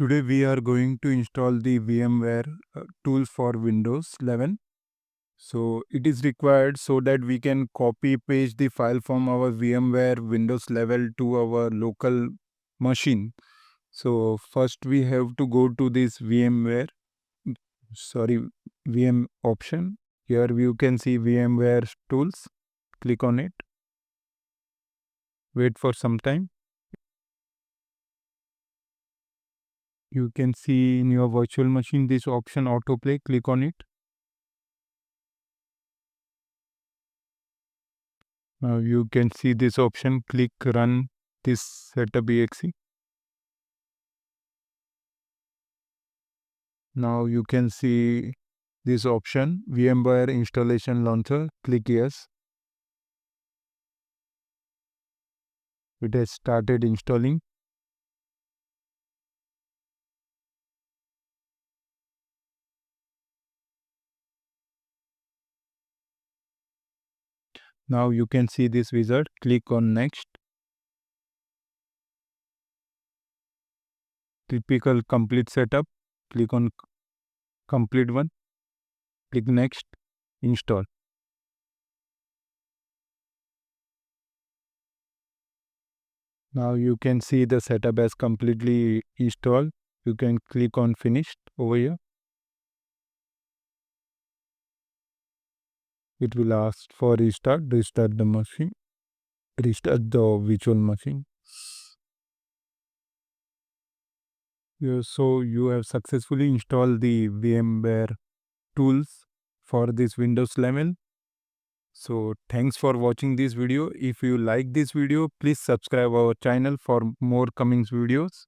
Today we are going to install the VMware tools for Windows 11. So it is required so that we can copy paste the file from our VMware Windows level to our local machine. So first we have to go to this VM option. Here you can see VMware tools. Click on it. Wait for some time. You can see in your virtual machine this option autoplay. Click on it. Now you can see this option. Click run this setup exe. Now you can see this option VMware installation launcher. Click yes. It has started installing. Now you can see this wizard. Click on next. Typical complete setup. Click on complete one. Click next. Install. Now you can see the setup as completely installed. You can click on finished over here. It will ask for restart. Restart the machine. Restart the virtual machine. So you have successfully installed the VMware tools for this Windows 11. So thanks for watching this video. If you like this video, please subscribe our channel for more coming videos.